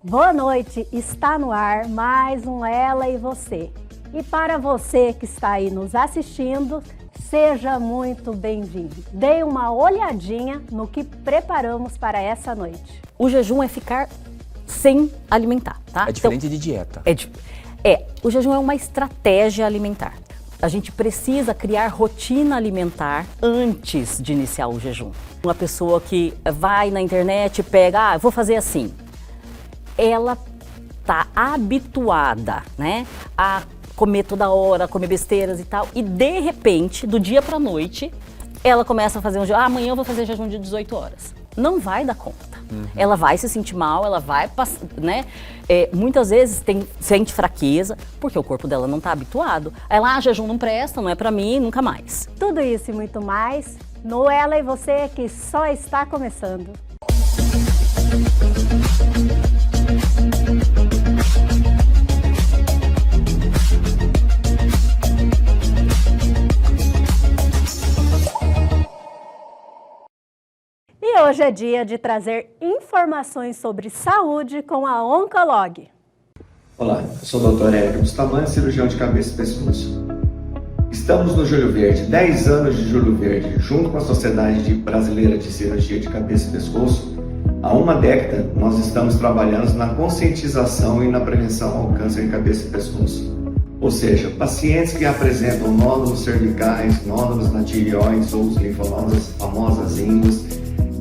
Boa noite, está no ar mais um Ela e Você. E para você que está aí nos assistindo, seja muito bem-vindo. Dê uma olhadinha no que preparamos para essa noite. O jejum é ficar sem alimentar, tá? É diferente de dieta. O jejum é uma estratégia alimentar. A gente precisa criar rotina alimentar antes de iniciar o jejum. Uma pessoa que vai na internet e pega, eu vou fazer assim. Ela tá habituada, né, a comer toda hora, comer besteiras e tal, e de repente, do dia pra noite, ela começa a fazer um jejum, amanhã eu vou fazer jejum de 18 horas. Não vai dar conta. Ela vai se sentir mal, ela vai, né, muitas vezes sente fraqueza, porque o corpo dela não tá habituado. Ela, jejum não presta, não é pra mim, nunca mais. Tudo isso e muito mais no Ela e Você, que só está começando. E hoje é dia de trazer informações sobre saúde com a Oncolog. Olá, eu sou o Dr. Érico Bustamante, cirurgião de cabeça e pescoço. Estamos no Júlio Verde, 10 anos de Júlio Verde, junto com a Sociedade Brasileira de Cirurgia de Cabeça e Pescoço. Há uma década, nós estamos trabalhando na conscientização e na prevenção ao câncer de cabeça e pescoço. Ou seja, pacientes que apresentam nódulos cervicais, nódulos na tireoides ou os linfonodos, as famosas ínguas,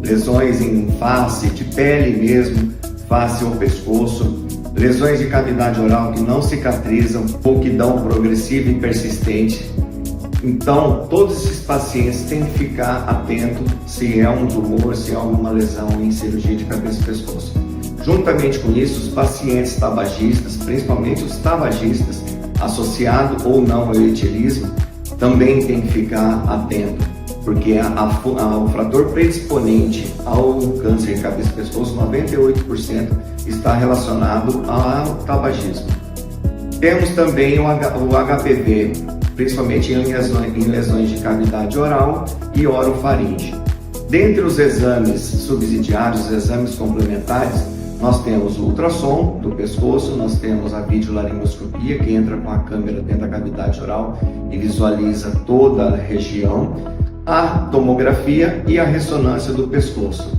lesões em face, de pele mesmo, face ou pescoço, lesões de cavidade oral que não cicatrizam ou que dão progressiva e persistente. Então, todos esses pacientes têm que ficar atento se é um tumor, se é alguma lesão em cirurgia de cabeça e pescoço. Juntamente com isso, os pacientes tabagistas, principalmente os tabagistas, associado ou não ao etilismo, também tem que ficar atento, porque o fator predisponente ao câncer de cabeça e pescoço, 98%, está relacionado ao tabagismo. Temos também o HPV, principalmente em lesões de cavidade oral e orofaringe. Dentre os exames subsidiários, os exames complementares, nós temos o ultrassom do pescoço, nós temos a videolaringoscopia, que entra com a câmera dentro da cavidade oral e visualiza toda a região, a tomografia e a ressonância do pescoço.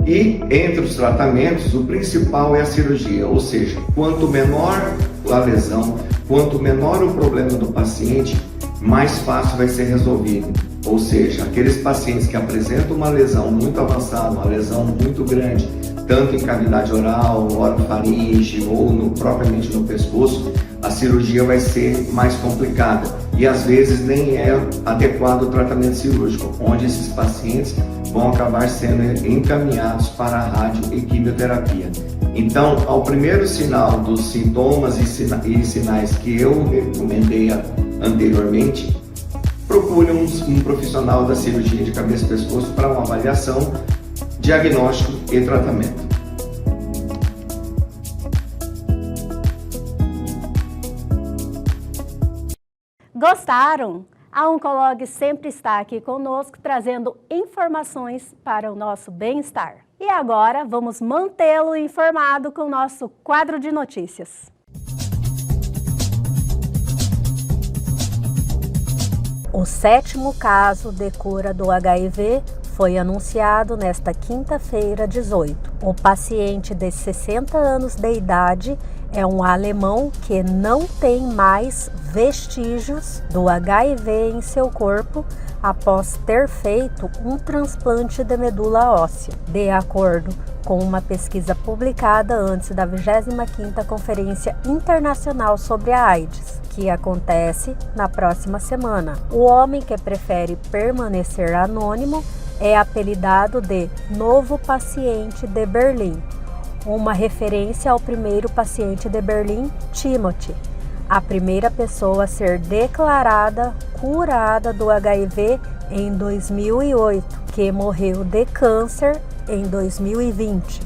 E entre os tratamentos, o principal é a cirurgia, ou seja, quanto menor a lesão, quanto menor o problema do paciente, mais fácil vai ser resolvido. Ou seja, aqueles pacientes que apresentam uma lesão muito avançada, uma lesão muito grande, tanto em cavidade oral, orofaringe ou propriamente no pescoço, a cirurgia vai ser mais complicada e às vezes nem é adequado o tratamento cirúrgico, onde esses pacientes vão acabar sendo encaminhados para a rádio e quimioterapia. Então, ao primeiro sinal dos sintomas e sinais que eu recomendei anteriormente, procure um profissional da cirurgia de cabeça e pescoço para uma avaliação, diagnóstico e tratamento. Gostaram? A Oncolog sempre está aqui conosco, trazendo informações para o nosso bem-estar. E agora, vamos mantê-lo informado com o nosso quadro de notícias. O 7º caso de cura do HIV foi anunciado nesta quinta-feira, 18. O paciente de 60 anos de idade é um alemão que não tem mais vestígios do HIV em seu corpo após ter feito um transplante de medula óssea, de acordo com uma pesquisa publicada antes da 25ª Conferência Internacional sobre a AIDS, que acontece na próxima semana. O homem, que prefere permanecer anônimo, é apelidado de Novo Paciente de Berlim, uma referência ao primeiro paciente de Berlim, Timothy, a primeira pessoa a ser declarada curada do HIV em 2008, que morreu de câncer em 2020.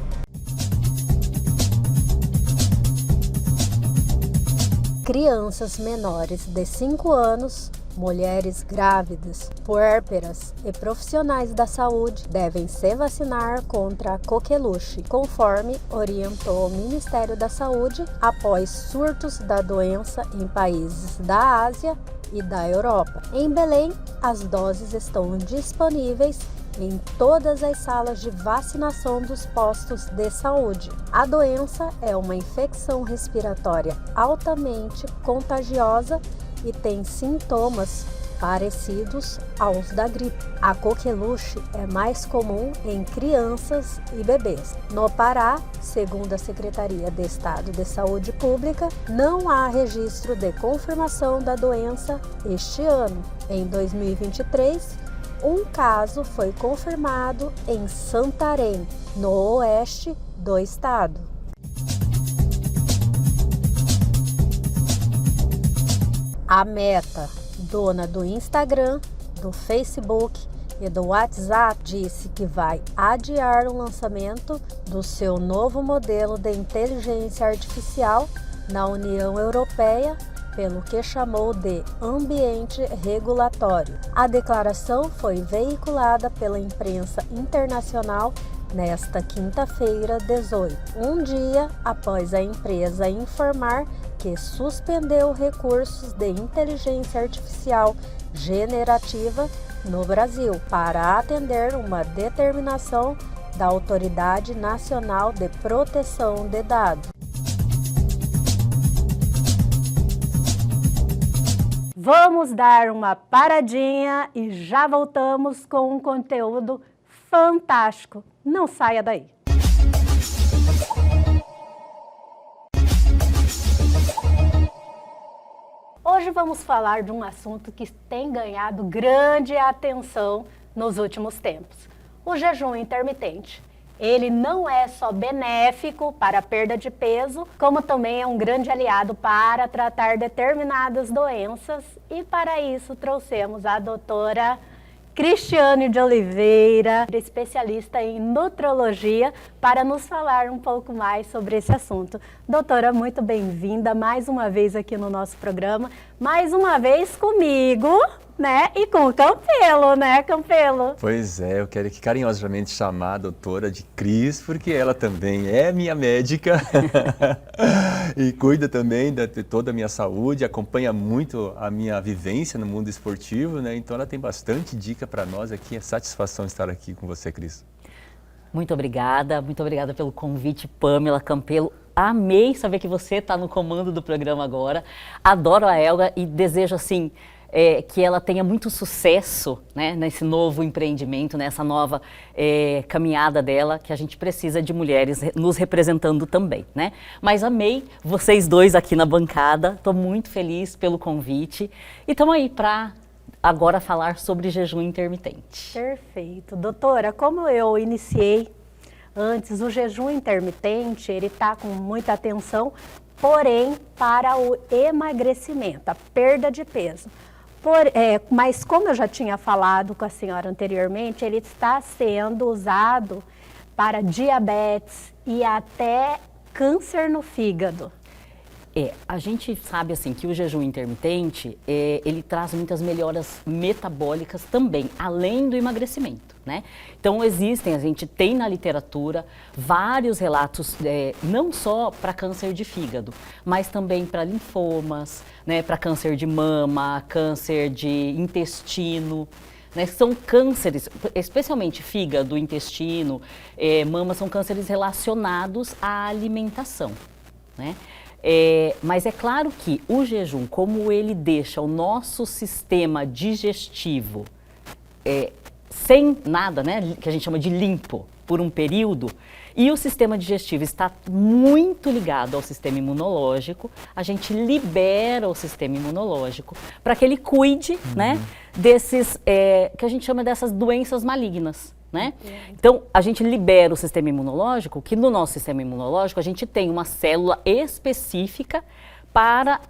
Crianças menores de 5 anos Mulheres grávidas, puérperas e profissionais da saúde devem se vacinar contra a coqueluche, conforme orientou o Ministério da Saúde após surtos da doença em países da Ásia e da Europa. Em Belém, as doses estão disponíveis em todas as salas de vacinação dos postos de saúde. A doença é uma infecção respiratória altamente contagiosa e tem sintomas parecidos aos da gripe. A coqueluche é mais comum em crianças e bebês. No Pará, segundo a Secretaria de Estado de Saúde Pública, não há registro de confirmação da doença este ano. Em 2023, um caso foi confirmado em Santarém, no oeste do estado. A Meta, dona do Instagram, do Facebook e do WhatsApp, disse que vai adiar o lançamento do seu novo modelo de inteligência artificial na União Europeia, pelo que chamou de ambiente regulatório. A declaração foi veiculada pela imprensa internacional nesta quinta-feira, 18, um dia após a empresa informar que suspendeu recursos de inteligência artificial generativa no Brasil para atender uma determinação da Autoridade Nacional de Proteção de Dados. Vamos dar uma paradinha e já voltamos com um conteúdo fantástico. Não saia daí! Hoje vamos falar de um assunto que tem ganhado grande atenção nos últimos tempos: o jejum intermitente. Ele não é só benéfico para a perda de peso, como também é um grande aliado para tratar determinadas doenças. E para isso trouxemos a doutora Cristiane de Oliveira, especialista em nutrologia, para nos falar um pouco mais sobre esse assunto. Doutora, muito bem-vinda mais uma vez aqui no nosso programa, mais uma vez comigo, né? E com o Campelo, né, Campelo? Pois é, eu quero aqui carinhosamente chamar a doutora de Cris, porque ela também é minha médica e cuida também de toda a minha saúde, acompanha muito a minha vivência no mundo esportivo, né? Então ela tem bastante dica para nós aqui. É satisfação estar aqui com você, Cris. Muito obrigada pelo convite, Pamela, Campelo. Amei saber que você está no comando do programa agora. Adoro a Elga e desejo, assim, que ela tenha muito sucesso, né, nesse novo empreendimento, nessa nova caminhada dela, que a gente precisa de mulheres nos representando também, né? Mas amei vocês dois aqui na bancada, estou muito feliz pelo convite e estamos aí para agora falar sobre jejum intermitente. Perfeito. Doutora, como eu iniciei antes, o jejum intermitente, ele está com muita atenção, porém para o emagrecimento, a perda de peso. Mas como eu já tinha falado com a senhora anteriormente, ele está sendo usado para diabetes e até câncer no fígado. A gente sabe assim que o jejum intermitente, ele traz muitas melhoras metabólicas também, além do emagrecimento, né? Então a gente tem na literatura vários relatos, não só para câncer de fígado, mas também para linfomas, né, para câncer de mama, câncer de intestino, né? São cânceres, especialmente fígado, intestino, mama, são cânceres relacionados à alimentação, né? Mas é claro que o jejum, como ele deixa o nosso sistema digestivo sem nada, né, que a gente chama de limpo, por um período, e o sistema digestivo está muito ligado ao sistema imunológico, a gente libera o sistema imunológico para que ele cuide, né, desses, que a gente chama dessas doenças malignas. Né? Então, a gente libera o sistema imunológico, que no nosso sistema imunológico a gente tem uma célula específica para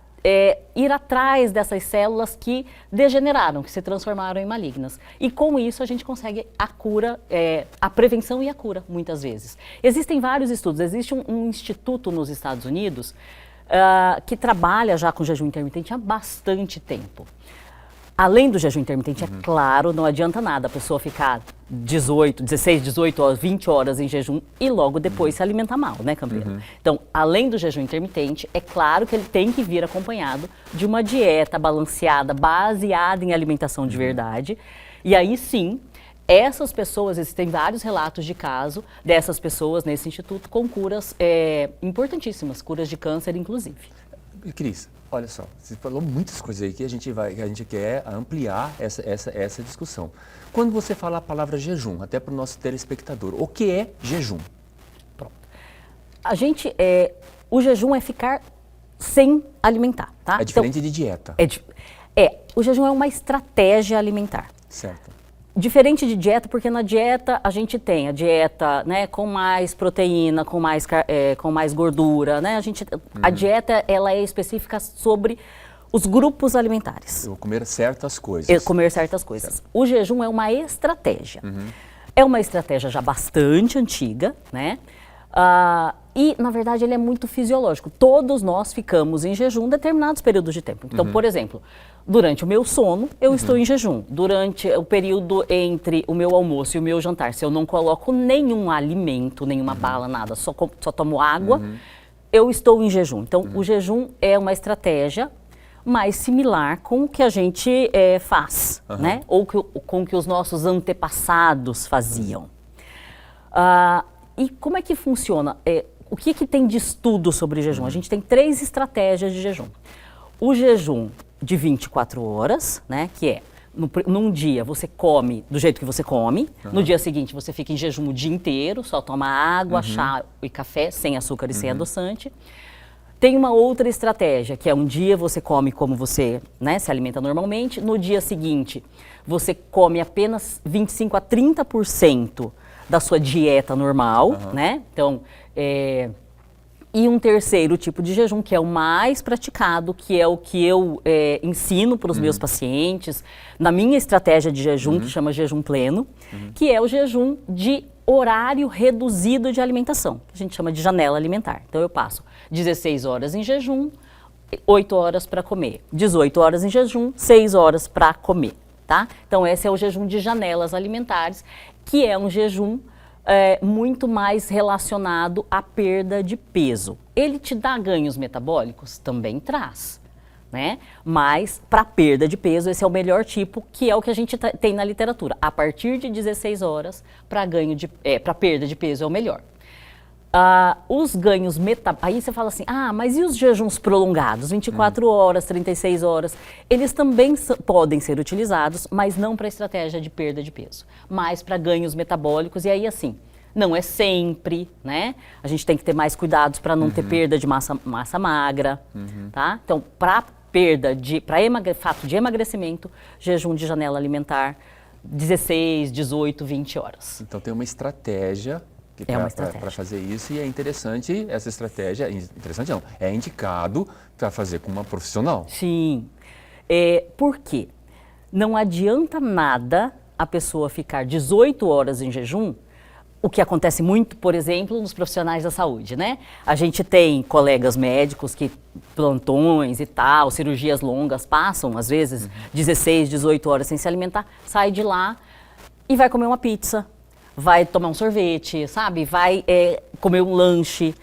ir atrás dessas células que degeneraram, que se transformaram em malignas. E com isso a gente consegue a cura, a prevenção e a cura, muitas vezes. Existem vários estudos, existe um instituto nos Estados Unidos que trabalha já com jejum intermitente há bastante tempo. Além do jejum intermitente, é claro, não adianta nada a pessoa ficar 16, 18 horas, 20 horas em jejum e logo depois se alimentar mal, né, Campeira? Então, além do jejum intermitente, é claro que ele tem que vir acompanhado de uma dieta balanceada, baseada em alimentação de verdade. E aí sim, essas pessoas, existem vários relatos de caso dessas pessoas nesse instituto com curas importantíssimas, curas de câncer inclusive. Cris, olha só, você falou muitas coisas aí que a gente quer ampliar essa discussão. Quando você fala a palavra jejum, até para o nosso telespectador, o que é jejum? Pronto. O jejum é ficar sem alimentar, tá? É diferente de dieta. O jejum é uma estratégia alimentar. Certo. Diferente de dieta, porque na dieta a gente tem a dieta, né, com mais proteína, com mais gordura, né? A dieta, ela é específica sobre os grupos alimentares. Eu vou comer certas coisas. Comer certas coisas. Certo. O jejum é uma estratégia. É uma estratégia já bastante antiga, né? E, na verdade, ele é muito fisiológico. Todos nós ficamos em jejum determinados períodos de tempo. Então, por exemplo, durante o meu sono, eu estou em jejum. Durante o período entre o meu almoço e o meu jantar, se eu não coloco nenhum alimento, nenhuma bala, nada, só tomo água, eu estou em jejum. Então, o jejum é uma estratégia mais similar com o que a gente faz, né? Ou com o que os nossos antepassados faziam. E como é que funciona? O que tem de estudo sobre jejum? A gente tem 3 estratégias de jejum. O jejum de 24 horas, né, que é, num dia você come do jeito que você come, no dia seguinte você fica em jejum o dia inteiro, só toma água, chá e café, sem açúcar e sem adoçante. Tem uma outra estratégia, que é um dia você come como você, né, se alimenta normalmente, no dia seguinte você come apenas 25 a 30% da sua dieta normal, né? Então, e um terceiro tipo de jejum, que é o mais praticado, que é o que eu ensino para os meus pacientes, na minha estratégia de jejum, que chama jejum pleno, que é o jejum de horário reduzido de alimentação, que a gente chama de janela alimentar. Então, eu passo 16 horas em jejum, 8 horas para comer, 18 horas em jejum, 6 horas para comer, tá? Então, esse é o jejum de janelas alimentares, que é um jejum muito mais relacionado à perda de peso. Ele te dá ganhos metabólicos? Também traz, né? Mas para perda de peso, esse é o melhor tipo, que é o que a gente tem na literatura. A partir de 16 horas, para perda de peso é o melhor. Os ganhos metabólicos, aí você fala assim, mas e os jejuns prolongados, 24 horas, 36 horas? Eles também podem ser utilizados, mas não para estratégia de perda de peso, mas para ganhos metabólicos, e aí assim, não é sempre, né? A gente tem que ter mais cuidados para não ter perda de massa magra, tá? Então, para fato de emagrecimento, jejum de janela alimentar, 16, 18, 20 horas. Então tem uma estratégia para fazer isso, e é interessante essa estratégia, interessante não, é indicado para fazer com uma profissional. Sim, por quê? Não adianta nada a pessoa ficar 18 horas em jejum, o que acontece muito, por exemplo, nos profissionais da saúde, né? A gente tem colegas médicos que plantões e tal, cirurgias longas, passam às vezes 16, 18 horas sem se alimentar, sai de lá e vai comer uma pizza, vai tomar um sorvete, sabe? Vai comer um lanche.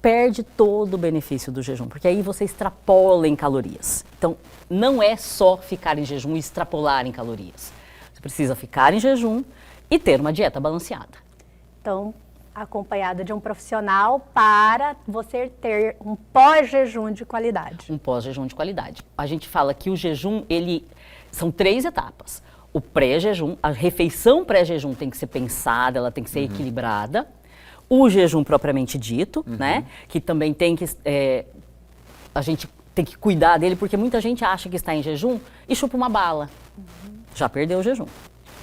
Perde todo o benefício do jejum, porque aí você extrapola em calorias. Então, não é só ficar em jejum e extrapolar em calorias. Você precisa ficar em jejum e ter uma dieta balanceada. Então, acompanhada de um profissional para você ter um pós-jejum de qualidade. Um pós-jejum de qualidade. A gente fala que o jejum, são 3 etapas. O pré-jejum, a refeição pré-jejum tem que ser pensada, ela tem que ser equilibrada. O jejum propriamente dito, né? Que também tem que... a gente tem que cuidar dele, porque muita gente acha que está em jejum e chupa uma bala. Já perdeu o jejum,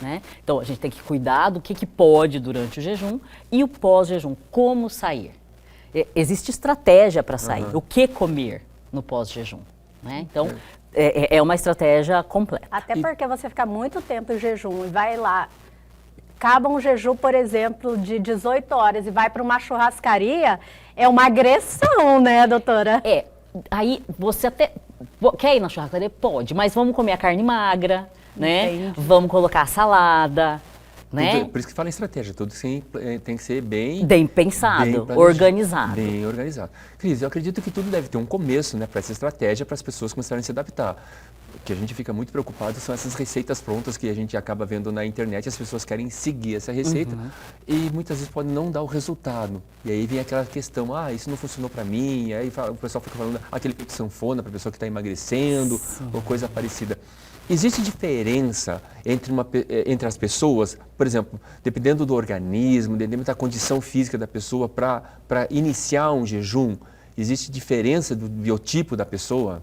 né? Então, a gente tem que cuidar do que pode durante o jejum e o pós-jejum, como sair. Existe estratégia para sair, o que comer no pós-jejum, né? Então... É uma estratégia completa. Até porque você fica muito tempo em jejum e vai lá, acaba um jejum, por exemplo, de 18 horas e vai para uma churrascaria, é uma agressão, né, doutora? aí você até quer ir na churrascaria? Pode, mas vamos comer a carne magra, né? Entendi. Vamos colocar a salada, né? Por isso que fala em estratégia, tudo tem que ser bem Pensado, planejado, organizado. Bem organizado. Cris, eu acredito que tudo deve ter um começo, né, para essa estratégia, para as pessoas começarem a se adaptar. O que a gente fica muito preocupado são essas receitas prontas que a gente acaba vendo na internet, as pessoas querem seguir essa receita e muitas vezes pode não dar o resultado. E aí vem aquela questão, isso não funcionou para mim, e aí o pessoal fica falando aquele efeito sanfona para a pessoa que está emagrecendo, ou coisa parecida. Existe diferença entre as pessoas, por exemplo, dependendo do organismo, dependendo da condição física da pessoa para iniciar um jejum? Existe diferença do biotipo da pessoa?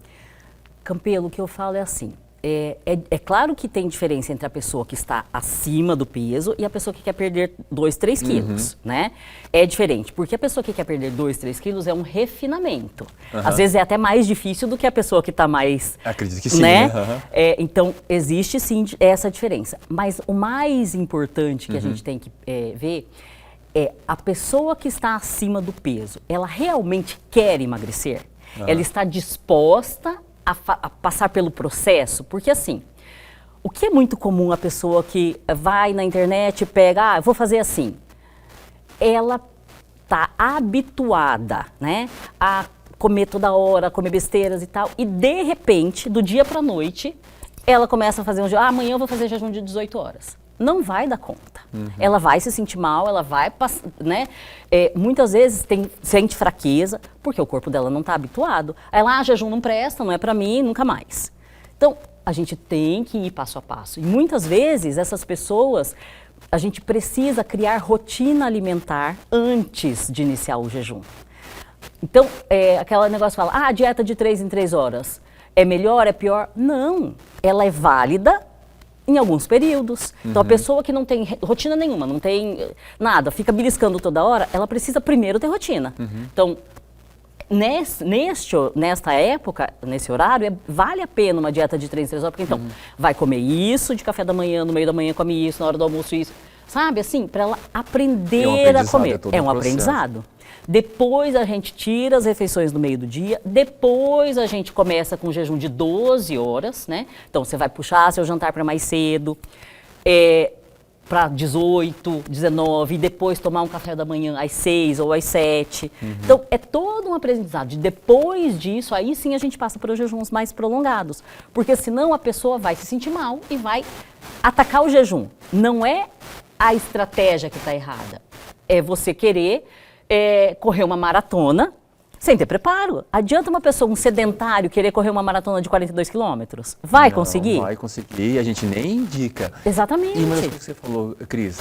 Campelo, o que eu falo é assim, é claro que tem diferença entre a pessoa que está acima do peso e a pessoa que quer perder 2, 3 quilos, né? É diferente, porque a pessoa que quer perder 2, 3 quilos é um refinamento. Às vezes é até mais difícil do que a pessoa que está mais... Acredito que sim, né? Então, existe sim essa diferença. Mas o mais importante que a gente tem que ver é a pessoa que está acima do peso, ela realmente quer emagrecer? Ela está disposta a passar pelo processo? Porque assim, o que é muito comum a pessoa que vai na internet e pega, eu vou fazer assim, ela está habituada, né, a comer toda hora, comer besteiras e tal, e de repente, do dia para a noite, ela começa a fazer um jejum, amanhã eu vou fazer jejum de 18 horas. Não vai dar conta. Ela vai se sentir mal, ela vai, né? Muitas vezes sente fraqueza, porque o corpo dela não está habituado. Ela, jejum não presta, não é para mim, nunca mais. Então, a gente tem que ir passo a passo. E muitas vezes, essas pessoas, a gente precisa criar rotina alimentar antes de iniciar o jejum. Então, aquele negócio fala, dieta de 3 em 3 horas. É melhor, é pior? Não. Ela é válida em alguns períodos. Então, a pessoa que não tem rotina nenhuma, não tem nada, fica beliscando toda hora, ela precisa primeiro ter rotina. Então, nesta época, nesse horário, vale a pena uma dieta de 3 em 3 horas, porque então, vai comer isso de café da manhã, no meio da manhã come isso, na hora do almoço isso. Sabe, assim, para ela aprender a comer. É um aprendizado. Depois a gente tira as refeições no meio do dia, depois a gente começa com um jejum de 12 horas, né? Então você vai puxar seu jantar para mais cedo, para 18, 19, e depois tomar um café da manhã às 6 ou às 7. Então é todo um aprendizado. Depois disso, aí sim a gente passa para os jejuns mais prolongados, porque senão a pessoa vai se sentir mal e vai atacar o jejum. Não é a estratégia que está errada, é você querer correr uma maratona sem ter preparo. Adianta uma pessoa, um sedentário, querer correr uma maratona de 42 quilômetros? Vai conseguir? Não vai conseguir, a gente nem indica. Exatamente. E uma das coisas que você falou, Cris,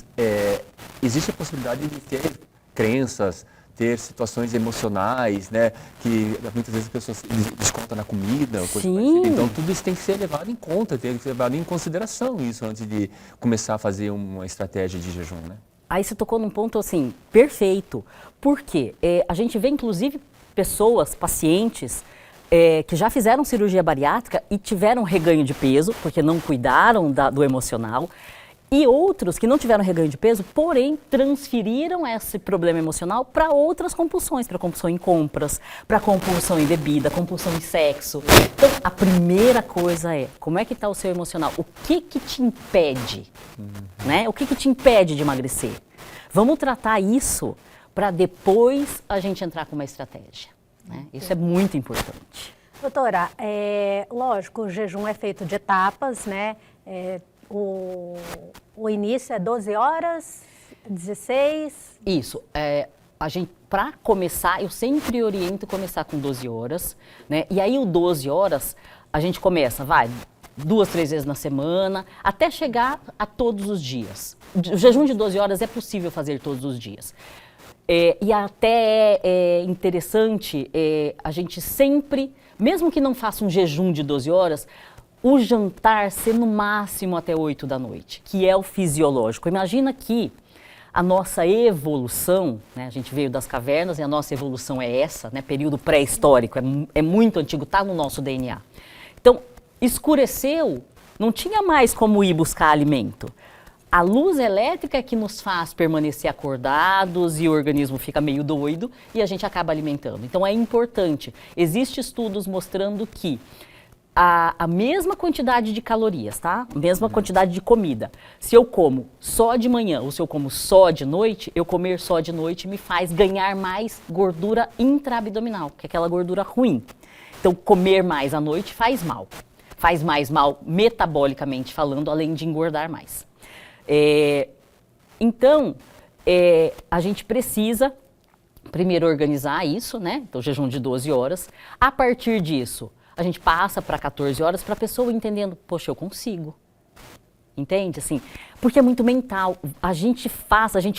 existe a possibilidade de ter crenças, ter situações emocionais, né, que muitas vezes as pessoas descontam na comida, coisa parecida. Então tudo isso tem que ser levado em conta, tem que ser levado em consideração isso antes de começar a fazer uma estratégia de jejum, né? Aí você tocou num ponto, assim, perfeito. Por quê? A gente vê, inclusive, pessoas, pacientes, que já fizeram cirurgia bariátrica e tiveram reganho de peso, porque não cuidaram do emocional, e outros que não tiveram reganho de peso, porém, transferiram esse problema emocional para outras compulsões, para compulsão em compras, para compulsão em bebida, compulsão em sexo. Então, a primeira coisa é, como é que está o seu emocional? O que te impede? Né? O que te impede de emagrecer? Vamos tratar isso para depois a gente entrar com uma estratégia. Né? Isso é muito importante. Doutora, lógico, o jejum é feito de etapas, né? O início é 12 horas, 16? Isso. A gente, para começar, eu sempre oriento começar com 12 horas, né? E aí o 12 horas, a gente começa, 2, 3 vezes na semana, até chegar a todos os dias. O jejum de 12 horas é possível fazer todos os dias. E até é interessante a gente sempre, mesmo que não faça um jejum de 12 horas, o jantar ser no máximo até 8 da noite, que é o fisiológico. Imagina que a nossa evolução, né, a gente veio das cavernas e a nossa evolução é essa, né, período pré-histórico, é muito antigo, está no nosso DNA. Então, escureceu, não tinha mais como ir buscar alimento. A luz elétrica é que nos faz permanecer acordados e o organismo fica meio doido e a gente acaba alimentando. Então é importante. Existem estudos mostrando que a mesma quantidade de calorias, tá? A mesma quantidade de comida. Se eu como só de manhã ou se eu como só de noite, eu comer só de noite me faz ganhar mais gordura intraabdominal, que é aquela gordura ruim. Então comer mais à noite faz mal. Faz mais mal metabolicamente falando, além de engordar mais. Então, a gente precisa primeiro organizar isso, né? Então, jejum de 12 horas. A partir disso, a gente passa para 14 horas para a pessoa entendendo, poxa, eu consigo. Entende? Assim, porque é muito mental. A gente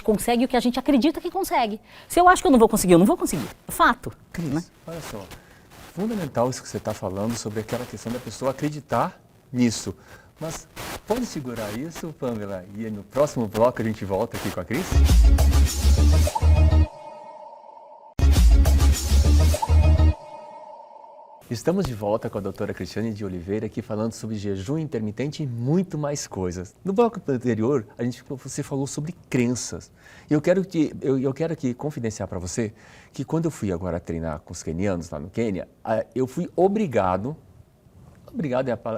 consegue o que a gente acredita que consegue. Se eu acho que eu não vou conseguir, eu não vou conseguir. É fato. Cris, Né? olha só, fundamental isso que você está falando sobre aquela questão da pessoa acreditar nisso. Mas pode segurar isso, Pamela? E no próximo bloco a gente volta aqui com a Cris? Estamos de volta com a doutora Cristiane de Oliveira aqui falando sobre jejum intermitente e muito mais coisas. No bloco anterior, você falou sobre crenças. E eu quero aqui confidenciar para você que quando eu fui agora treinar com os quenianos lá no Quênia, eu fui obrigado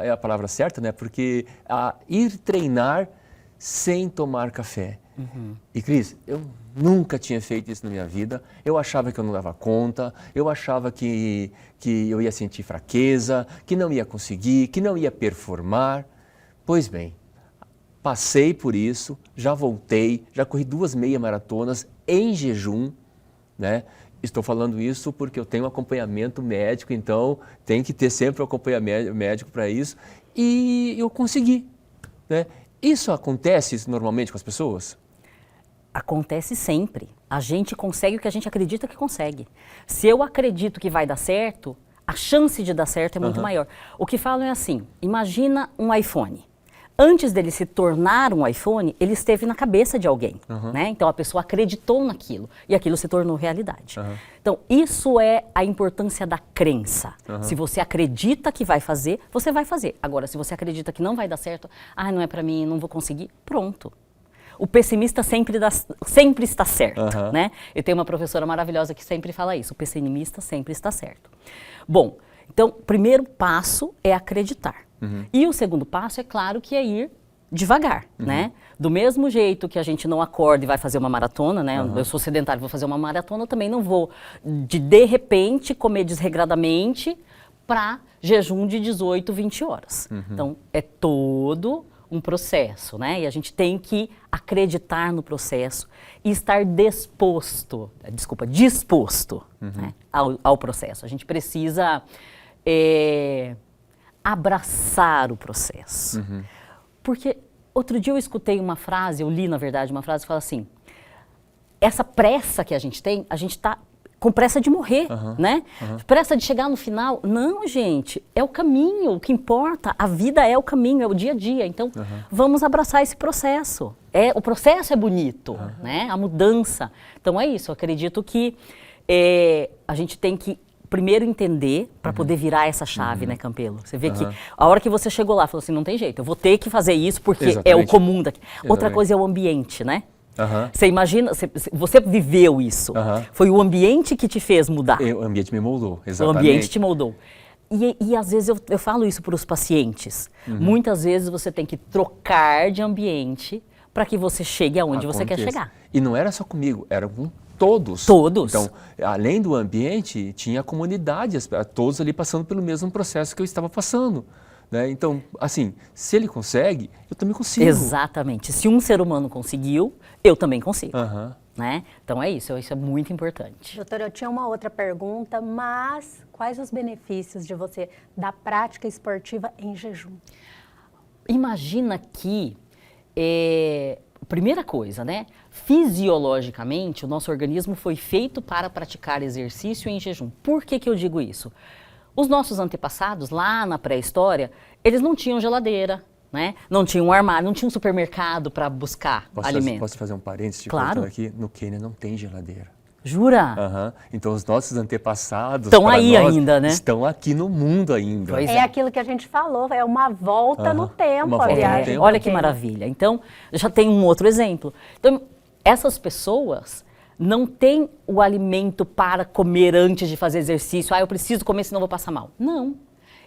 é a palavra certa, né? Porque ir treinar sem tomar café. Uhum. E Cris, eu nunca tinha feito isso na minha vida. Eu achava que eu não dava conta, eu achava que eu ia sentir fraqueza, que não ia conseguir, que não ia performar. Pois bem, passei por isso, já voltei, já corri 2 meia maratonas em jejum, né? Estou falando isso porque eu tenho acompanhamento médico, então tem que ter sempre um acompanhamento médico para isso. E eu consegui, né? Isso acontece normalmente com as pessoas? Acontece sempre. A gente consegue o que a gente acredita que consegue. Se eu acredito que vai dar certo, a chance de dar certo é muito maior. O que falam é assim, imagina um iPhone. Antes dele se tornar um iPhone, ele esteve na cabeça de alguém, né? Então a pessoa acreditou naquilo e aquilo se tornou realidade. Então isso é a importância da crença. Se você acredita que vai fazer, você vai fazer. Agora, se você acredita que não vai dar certo, não é pra mim, não vou conseguir, pronto. O pessimista sempre está certo, né? Eu tenho uma professora maravilhosa que sempre fala isso, o pessimista sempre está certo. Bom, então o primeiro passo é acreditar. E o segundo passo, é claro, que é ir devagar, né? Do mesmo jeito que a gente não acorda e vai fazer uma maratona, né? Eu sou sedentário, vou fazer uma maratona, eu também não vou de repente comer desregradamente para jejum de 18, 20 horas. Então, é todo um processo, né? E a gente tem que acreditar no processo e estar disposto, né? ao processo. A gente precisa abraçar o processo. Porque outro dia eu escutei uma frase, eu li na verdade uma frase que fala assim, essa pressa que a gente tem, a gente está com pressa de morrer, né? Pressa de chegar no final. Não, gente, é o caminho, o que importa, a vida é o caminho, é o dia a dia. Então, vamos abraçar esse processo. O processo é bonito, né? A mudança. Então é isso, eu acredito que a gente tem que primeiro entender para poder virar essa chave, né, Campelo? Você vê que a hora que você chegou lá, falou assim, não tem jeito, eu vou ter que fazer isso porque é o comum daqui. Outra coisa é o ambiente, né? Você imagina, você viveu isso, foi o ambiente que te fez mudar. O ambiente me moldou, exatamente. O ambiente te moldou. E às vezes eu falo isso para os pacientes, muitas vezes você tem que trocar de ambiente para que você chegue aonde você quer chegar. E não era só comigo, era com todos. Todos. Então, além do ambiente, tinha a comunidade, todos ali passando pelo mesmo processo que eu estava passando. Né? Então, assim, se ele consegue, eu também consigo. Exatamente. Se um ser humano conseguiu, eu também consigo. Né? Então é isso é muito importante. Doutora, eu tinha uma outra pergunta, mas quais os benefícios de você da prática esportiva em jejum? Imagina que, primeira coisa, né? Fisiologicamente, o nosso organismo foi feito para praticar exercício em jejum. Por que eu digo isso? Os nossos antepassados, lá na pré-história, eles não tinham geladeira, né? Não tinham um armário, não tinham um supermercado para buscar alimento. Posso fazer um parênteses? Claro. Aqui? No Quênia não tem geladeira. Jura? Então os nossos antepassados Estão aí ainda, né? Estão aqui no mundo ainda. Pois É aquilo que a gente falou, é uma volta no tempo, Uma a volta no viagem. tempo. Olha que maravilha. Então, já tem um outro exemplo. Então, essas pessoas não têm o alimento para comer antes de fazer exercício. Eu preciso comer, senão vou passar mal. Não.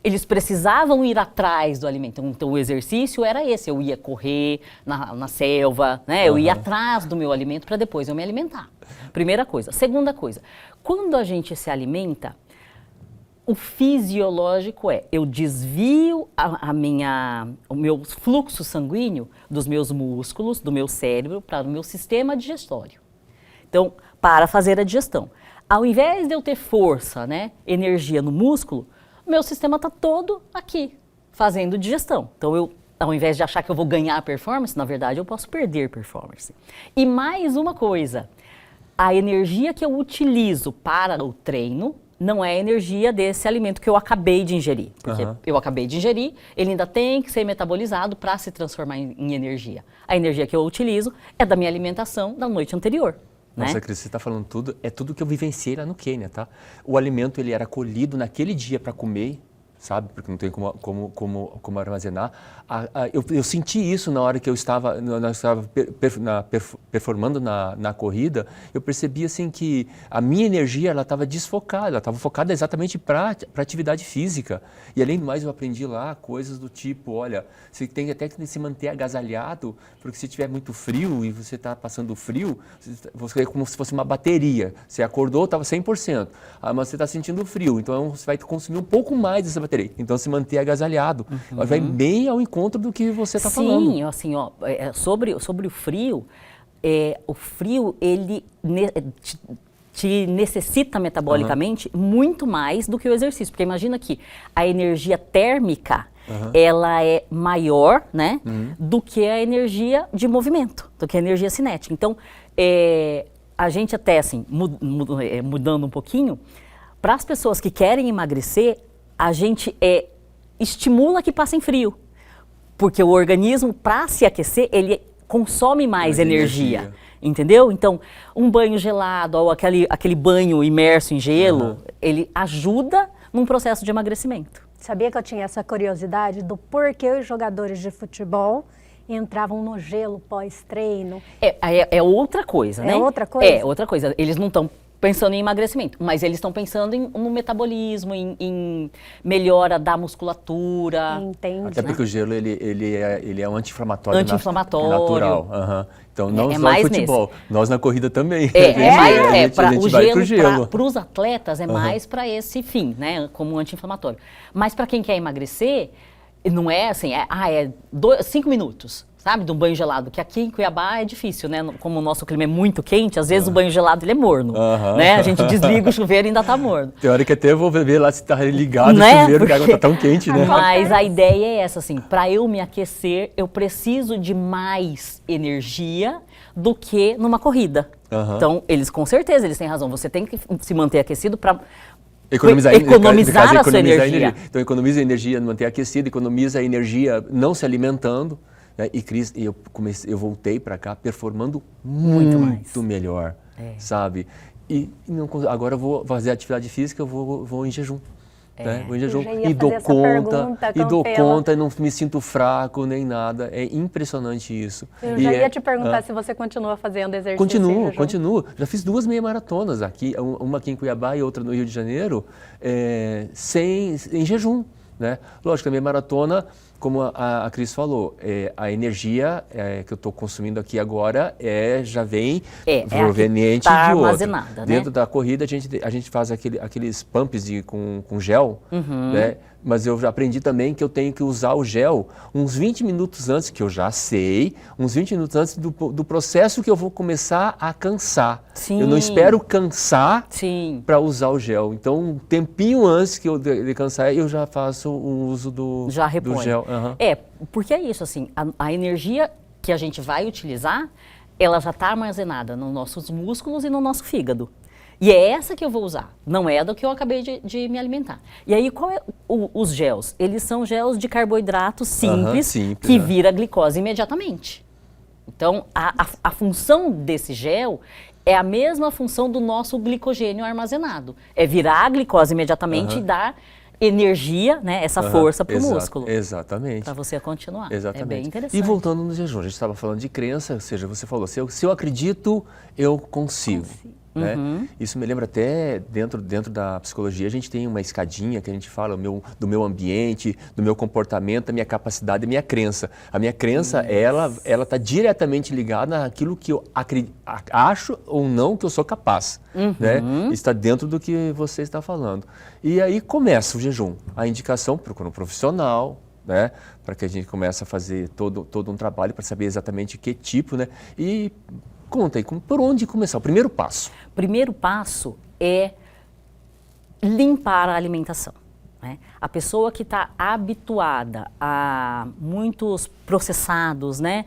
Eles precisavam ir atrás do alimento. Então, o exercício era esse. Eu ia correr na selva, né? Eu ia atrás do meu alimento para depois eu me alimentar. Primeira coisa. Segunda coisa, quando a gente se alimenta, o fisiológico eu desvio o meu fluxo sanguíneo dos meus músculos, do meu cérebro, para o meu sistema digestório. Então, para fazer a digestão. Ao invés de eu ter força, né, energia no músculo, meu sistema está todo aqui, fazendo digestão. Então, ao invés de achar que eu vou ganhar performance, na verdade, eu posso perder performance. E mais uma coisa, a energia que eu utilizo para o treino não é a energia desse alimento que eu acabei de ingerir. Porque eu acabei de ingerir, ele ainda tem que ser metabolizado para se transformar em energia. A energia que eu utilizo é da minha alimentação da noite anterior. Nossa, né? Cris, você está falando tudo, é tudo que eu vivenciei lá no Quênia, tá? O alimento, ele era colhido naquele dia para comer, sabe? Porque não tem como armazenar. Eu senti isso na hora que eu estava performando na corrida. Eu percebi assim que a minha energia ela estava desfocada, ela estava focada exatamente para atividade física. E além do mais, eu aprendi lá coisas do tipo, olha, você tem até que se manter agasalhado, porque se tiver muito frio e você está passando frio, você é como se fosse uma bateria. Você acordou, estava 100%, mas você está sentindo frio, então você vai consumir um pouco mais dessa bateria. Então, se manter agasalhado. Vai bem ao encontro do que você está falando. Sim, assim, sobre o frio, ele te necessita metabolicamente muito mais do que o exercício. Porque imagina que a energia térmica, ela é maior, né, do que a energia de movimento, do que a energia cinética. Então, a gente até, assim, mudando um pouquinho, para as pessoas que querem emagrecer, a gente estimula que passem frio, porque o organismo, para se aquecer, ele consome mais energia, entendeu? Então, um banho gelado ou aquele banho imerso em gelo, ele ajuda num processo de emagrecimento. Sabia que eu tinha essa curiosidade do porquê os jogadores de futebol entravam no gelo pós-treino? É outra coisa, né? É outra coisa? É outra coisa. Eles não estão pensando em emagrecimento, mas eles estão pensando no metabolismo, em melhora da musculatura. Entendi. Até porque o gelo ele é um anti-inflamatório natural. Então, não só mais no futebol, nós na corrida também. O gelo, para os atletas, é mais para esse fim, né, como anti-inflamatório. Mas para quem quer emagrecer, não é assim, 5 minutos. Sabe, de um banho gelado, que aqui em Cuiabá é difícil, né? Como o nosso clima é muito quente, às vezes o banho gelado ele é morno, né? A gente desliga o chuveiro e ainda tá morno. Tem hora que até eu vou ver lá se tá ligado né? o chuveiro, porque a água tá tão quente, né? Mas a ideia é essa, assim, para eu me aquecer, eu preciso de mais energia do que numa corrida. Então, com certeza, eles têm razão. Você tem que se manter aquecido para economizar a sua energia. Então, economiza energia, manter aquecido, economiza a energia não se alimentando. E Cris, eu voltei para cá performando muito melhor, sabe? E agora eu vou fazer atividade física, eu vou em jejum. Né? Vou em jejum e dou conta, e não me sinto fraco nem nada. É impressionante isso. Eu já ia te perguntar se você continua fazendo exercício. Continuo. Já fiz 2 meia maratonas aqui, uma aqui em Cuiabá e outra no Rio de Janeiro, em jejum. Né? Lógico, a meia maratona, como a Cris falou, a energia que eu estou consumindo aqui agora já vem proveniente tá de outro. Armazenada, né? Dentro da corrida a gente faz aqueles pumps com gel, né? Mas eu já aprendi também que eu tenho que usar o gel uns 20 minutos antes, que eu já sei, uns 20 minutos antes do processo que eu vou começar a cansar. Sim. Eu não espero cansar Sim. para usar o gel. Então, um tempinho antes que eu de cansar, eu já faço o uso do gel. Porque é isso, assim, a energia que a gente vai utilizar, ela já está armazenada nos nossos músculos e no nosso fígado. E é essa que eu vou usar, não é a do que eu acabei de me alimentar. E aí, qual é os gels? Eles são gels de carboidrato simples que vira glicose imediatamente. Então, a função desse gel é a mesma função do nosso glicogênio armazenado. É virar a glicose imediatamente e dar energia, né, essa força para o músculo. Exatamente. Para você continuar. Exatamente. É bem interessante. E voltando no jejum, a gente estava falando de crença, ou seja, você falou, se eu acredito, eu consigo. Né? Isso me lembra até, dentro da psicologia, a gente tem uma escadinha que a gente fala do meu ambiente, do meu comportamento, da minha capacidade, da minha crença. A minha crença, ela está diretamente ligada àquilo que eu acho ou não que eu sou capaz. Né? Está dentro do que você está falando. E aí começa o jejum. A indicação, procura um profissional, né? Para que a gente comece a fazer todo um trabalho para saber exatamente que tipo, né? E conta aí, por onde começar? O primeiro passo. O primeiro passo é limpar a alimentação. Né? A pessoa que está habituada a muitos processados, né?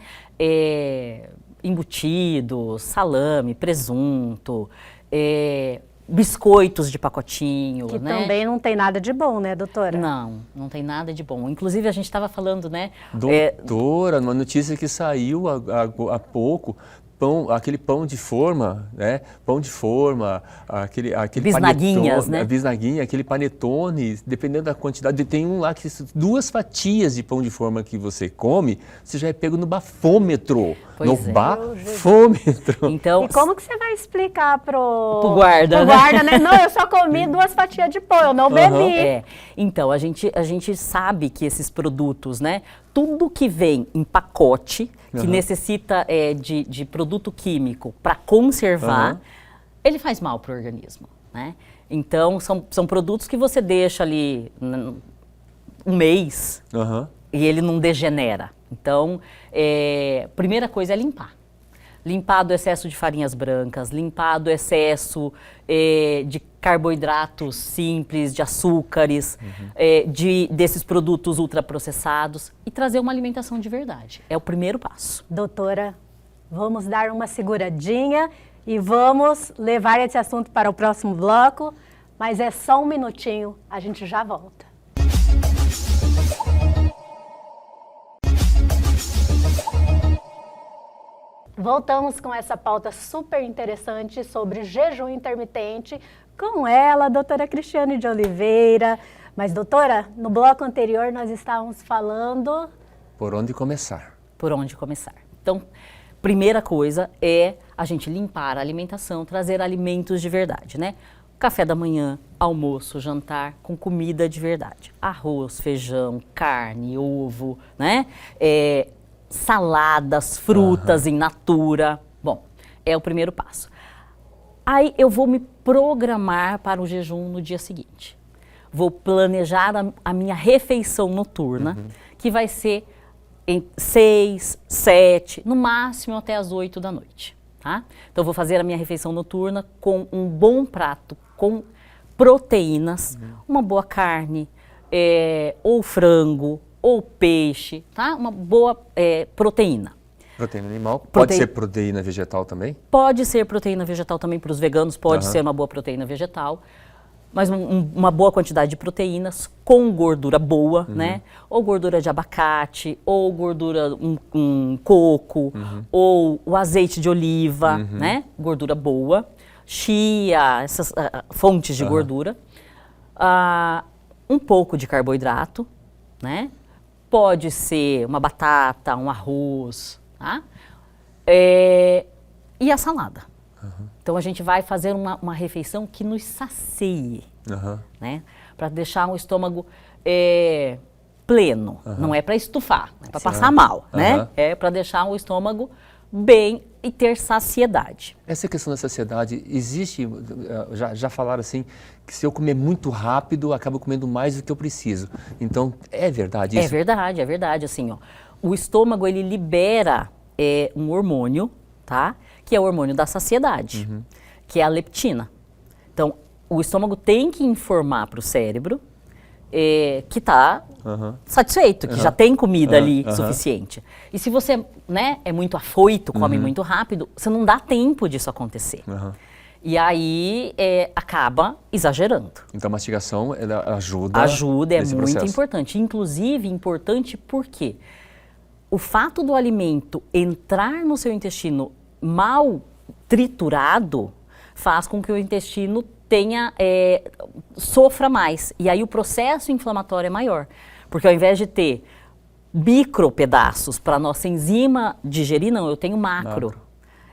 Embutidos, salame, presunto, biscoitos de pacotinho. Que né? também não tem nada de bom, né, doutora? Não tem nada de bom. Inclusive, a gente estava falando, né? Doutora, uma notícia que saiu há pouco, aquele pão de forma, né? Pão de forma, aquele bisnaguinhas, panetone, né? Bisnaguinha, aquele panetone, dependendo da quantidade, tem um lá que 2 fatias de pão de forma que você come, você já é pego no bafômetro. Pois Bafômetro. Então, e como que você vai explicar pro guarda, pro guarda, né? Não, eu só comi 2 fatias de pão, eu não bebi. Então, a gente sabe que esses produtos, né? Tudo que vem em pacote, que necessita de produto químico para conservar, ele faz mal para o organismo, né? Então, são produtos que você deixa ali um mês e ele não degenera. Então, primeira coisa é limpar. Limpar do excesso de farinhas brancas, limpar do excesso de carboidratos simples, de açúcares, desses produtos ultraprocessados e trazer uma alimentação de verdade. É o primeiro passo. Doutora, vamos dar uma seguradinha e vamos levar esse assunto para o próximo bloco, mas é só um minutinho, a gente já volta. Voltamos com essa pauta super interessante sobre jejum intermitente com ela, a doutora Cristiane de Oliveira. Mas, doutora, no bloco anterior nós estávamos falando... Por onde começar? Por onde começar. Então, primeira coisa é a gente limpar a alimentação, trazer alimentos de verdade, né? Café da manhã, almoço, jantar, com comida de verdade. Arroz, feijão, carne, ovo, né? Saladas, frutas in natura. Bom, é o primeiro passo. Aí eu vou me programar para o jejum no dia seguinte. Vou planejar a minha refeição noturna, que vai ser em 6, 7, no máximo até as 8 da noite. Tá? Então eu vou fazer a minha refeição noturna com um bom prato, com proteínas, uma boa carne, ou frango, ou peixe, tá? Uma boa proteína. Proteína animal? Pode ser proteína vegetal também? Pode ser proteína vegetal também para os veganos, pode ser uma boa proteína vegetal, mas uma boa quantidade de proteínas com gordura boa, né? Ou gordura de abacate, ou gordura coco, ou o azeite de oliva, né? Gordura boa, chia, essas fontes de gordura. Um pouco de carboidrato, né? Pode ser uma batata, um arroz, tá? E a salada. Então a gente vai fazer uma refeição que nos sacie, né? Para deixar o estômago pleno. Não é para estufar, não é para passar mal, né? É para deixar o estômago bem e ter saciedade. Essa questão da saciedade, existe, já falaram assim, que se eu comer muito rápido, acabo comendo mais do que eu preciso. Então, é verdade isso? É verdade. Assim, ó, o estômago, ele libera um hormônio, tá? Que é o hormônio da saciedade, que é a leptina. Então, o estômago tem que informar para o cérebro que está satisfeito, que já tem comida ali suficiente. E se você, né, é muito afoito, come muito rápido, você não dá tempo disso acontecer. E aí acaba exagerando. Então a mastigação ela ajuda. Ajuda, é muito processo. importante. Inclusive, importante porque o fato do alimento entrar no seu intestino mal triturado faz com que o intestino sofra mais. E aí o processo inflamatório é maior. Porque ao invés de ter micro pedaços para nossa enzima digerir, não, eu tenho macro.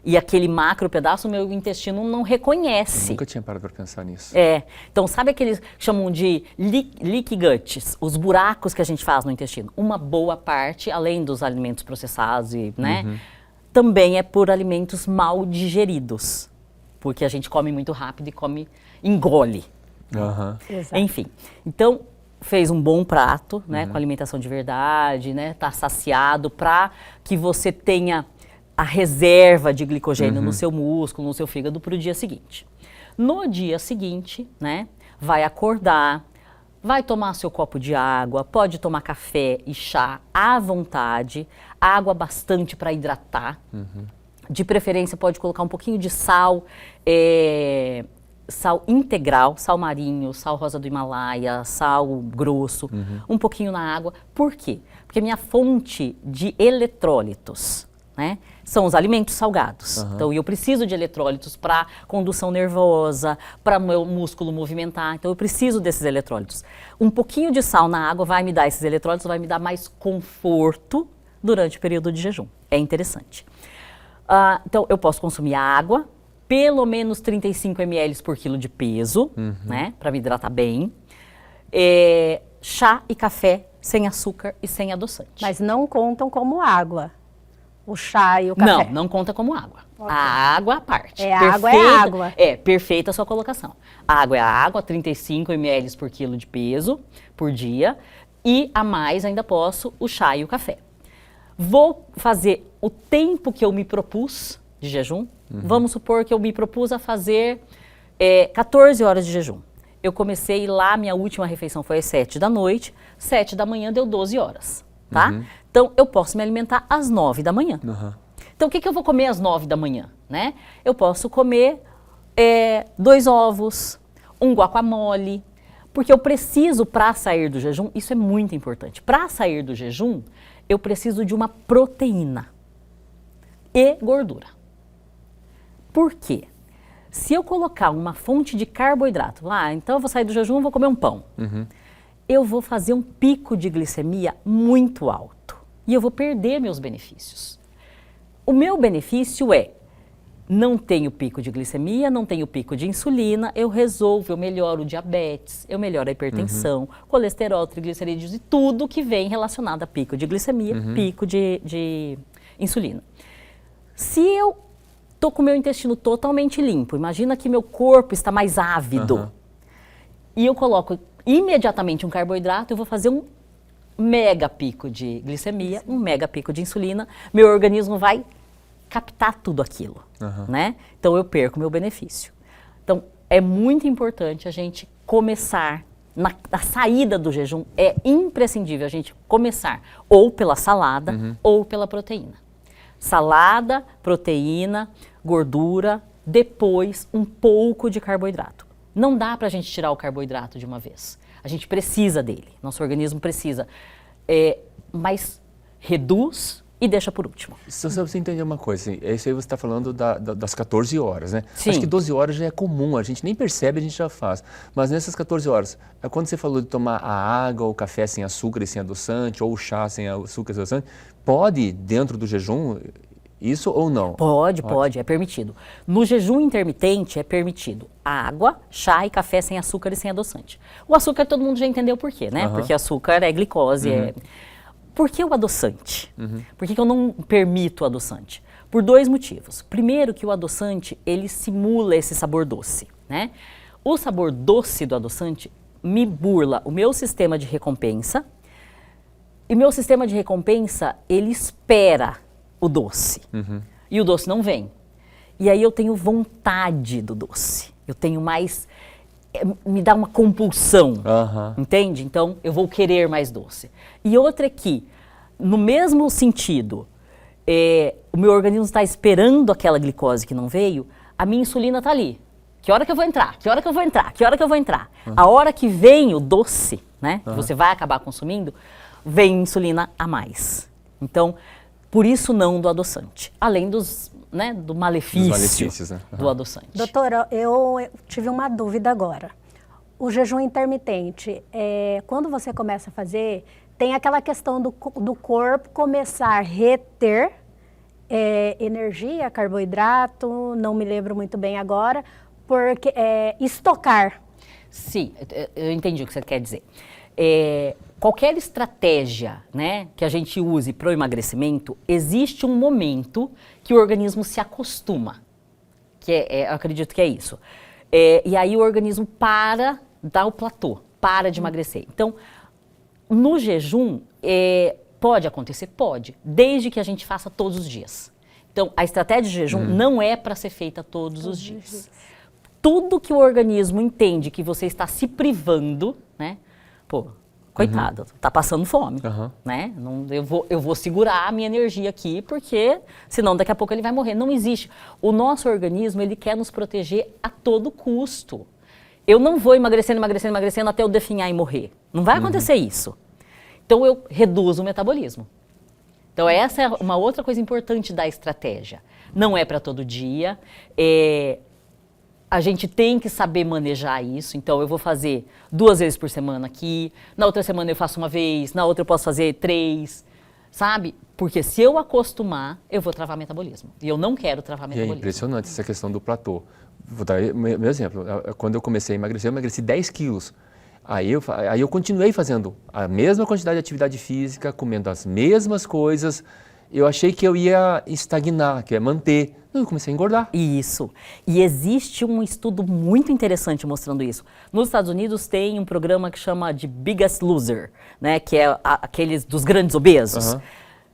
E aquele macro pedaço, o meu intestino não reconhece. Eu nunca tinha parado para pensar nisso. Então sabe aqueles que chamam de leaky guts, os buracos que a gente faz no intestino? Uma boa parte, além dos alimentos processados, né, também é por alimentos mal digeridos. Porque a gente come muito rápido e engole. Enfim, então fez um bom prato, né, com alimentação de verdade, né, tá saciado para que você tenha a reserva de glicogênio no seu músculo, no seu fígado para o dia seguinte. No dia seguinte, né, vai acordar, vai tomar seu copo de água, pode tomar café e chá à vontade, água bastante para hidratar. De preferência pode colocar um pouquinho de sal, sal integral, sal marinho, sal rosa do Himalaia, sal grosso, um pouquinho na água. Por quê? Porque minha fonte de eletrólitos, né, são os alimentos salgados. Então, eu preciso de eletrólitos para condução nervosa, para o meu músculo movimentar. Então, eu preciso desses eletrólitos. Um pouquinho de sal na água vai me dar esses eletrólitos, vai me dar mais conforto durante o período de jejum. É interessante. Então, eu posso consumir água, pelo menos 35 ml por quilo de peso, né, para me hidratar bem. Chá e café sem açúcar e sem adoçante. Mas não contam como água. O chá e o café. Não conta como água. A água à parte. Água é água. Perfeita a sua colocação. A água é água, 35 ml por quilo de peso por dia. E a mais ainda posso o chá e o café. Vou fazer o tempo que eu me propus de jejum. Vamos supor que eu me propus a fazer 14 horas de jejum. Eu comecei lá, minha última refeição foi às 7 da noite. 7 da manhã deu 12 horas. Tá? Então, eu posso me alimentar às 9 da manhã. Então, o que eu vou comer às 9 da manhã? Né? Eu posso comer 2 ovos, um guacamole, porque eu preciso, para sair do jejum, isso é muito importante. Para sair do jejum, eu preciso de uma proteína e gordura. Por quê? Se eu colocar uma fonte de carboidrato, então eu vou sair do jejum e vou comer um pão. Eu vou fazer um pico de glicemia muito alto e eu vou perder meus benefícios. O meu benefício não tenho pico de glicemia, não tenho pico de insulina, eu melhoro o diabetes, eu melhoro a hipertensão, colesterol, triglicerídeos e tudo que vem relacionado a pico de glicemia, pico de insulina. Se eu tô com o meu intestino totalmente limpo, imagina que meu corpo está mais ávido e eu coloco imediatamente um carboidrato, eu vou fazer um mega pico de glicemia, um mega pico de insulina, meu organismo vai captar tudo aquilo, né? Então eu perco meu benefício. Então é muito importante a gente começar, na saída do jejum, é imprescindível a gente começar ou pela salada ou pela proteína. Salada, proteína, gordura, depois um pouco de carboidrato. Não dá pra gente tirar o carboidrato de uma vez. A gente precisa dele, nosso organismo precisa. Mas reduz e deixa por último. Só você entender uma coisa, isso aí você está falando das 14 horas, né? Sim. Acho que 12 horas já é comum, a gente nem percebe, a gente já faz. Mas nessas 14 horas, quando você falou de tomar a água, o café sem açúcar e sem adoçante, ou o chá sem açúcar e sem adoçante, pode, dentro do jejum, isso ou não? Pode, é permitido. No jejum intermitente é permitido água, chá e café sem açúcar e sem adoçante. O açúcar todo mundo já entendeu por quê, né? Porque açúcar é glicose. Por que o adoçante? Por que eu não permito o adoçante? Por 2 motivos. Primeiro, que o adoçante, ele simula esse sabor doce, né? O sabor doce do adoçante me burla o meu sistema de recompensa. E meu sistema de recompensa, ele espera o doce. E o doce não vem. E aí eu tenho vontade do doce. Eu tenho mais... me dá uma compulsão, entende? Então, eu vou querer mais doce. E outra é que, no mesmo sentido, o meu organismo está esperando aquela glicose que não veio, a minha insulina está ali. Que hora que eu vou entrar? Que hora que eu vou entrar? Que hora que eu vou entrar? A hora que vem o doce, né, que você vai acabar consumindo, vem insulina a mais. Então, por isso não do adoçante. Além dos né, do malefício, Dos malefícios, né? do adoçante. Doutora, eu tive uma dúvida agora. O jejum intermitente, quando você começa a fazer, tem aquela questão do corpo começar a reter energia, carboidrato, não me lembro muito bem agora, porque estocar. Sim, eu entendi o que você quer dizer. Qualquer estratégia, né, que a gente use para o emagrecimento, existe um momento que o organismo se acostuma, eu acredito que é isso. E aí o organismo dá o platô, para de emagrecer. Então, no jejum, pode acontecer? Pode, desde que a gente faça todos os dias. Então, a estratégia de jejum não é para ser feita todos os dias. Tudo que o organismo entende que você está se privando, né? Pô, coitado, tá passando fome, né? Eu vou segurar a minha energia aqui, porque senão daqui a pouco ele vai morrer. Não existe. O nosso organismo, ele quer nos proteger a todo custo. Eu não vou emagrecendo até eu definhar e morrer. Não vai acontecer isso. Então eu reduzo o metabolismo. Então essa é uma outra coisa importante da estratégia. Não é para todo dia. A gente tem que saber manejar isso. Então eu vou fazer 2 vezes por semana aqui. Na outra semana eu faço 1 vez. Na outra eu posso fazer 3. Sabe? Porque se eu acostumar, eu vou travar metabolismo. E eu não quero travar metabolismo. É impressionante essa questão do platô. Vou dar meu exemplo. Quando eu comecei a emagrecer, eu emagreci 10 quilos. Aí eu continuei fazendo a mesma quantidade de atividade física, comendo as mesmas coisas. Eu achei que eu ia estagnar, que ia manter. Eu comecei a engordar. Isso. E existe um estudo muito interessante mostrando isso. Nos Estados Unidos tem um programa que chama de Biggest Loser, né, que é aqueles dos grandes obesos.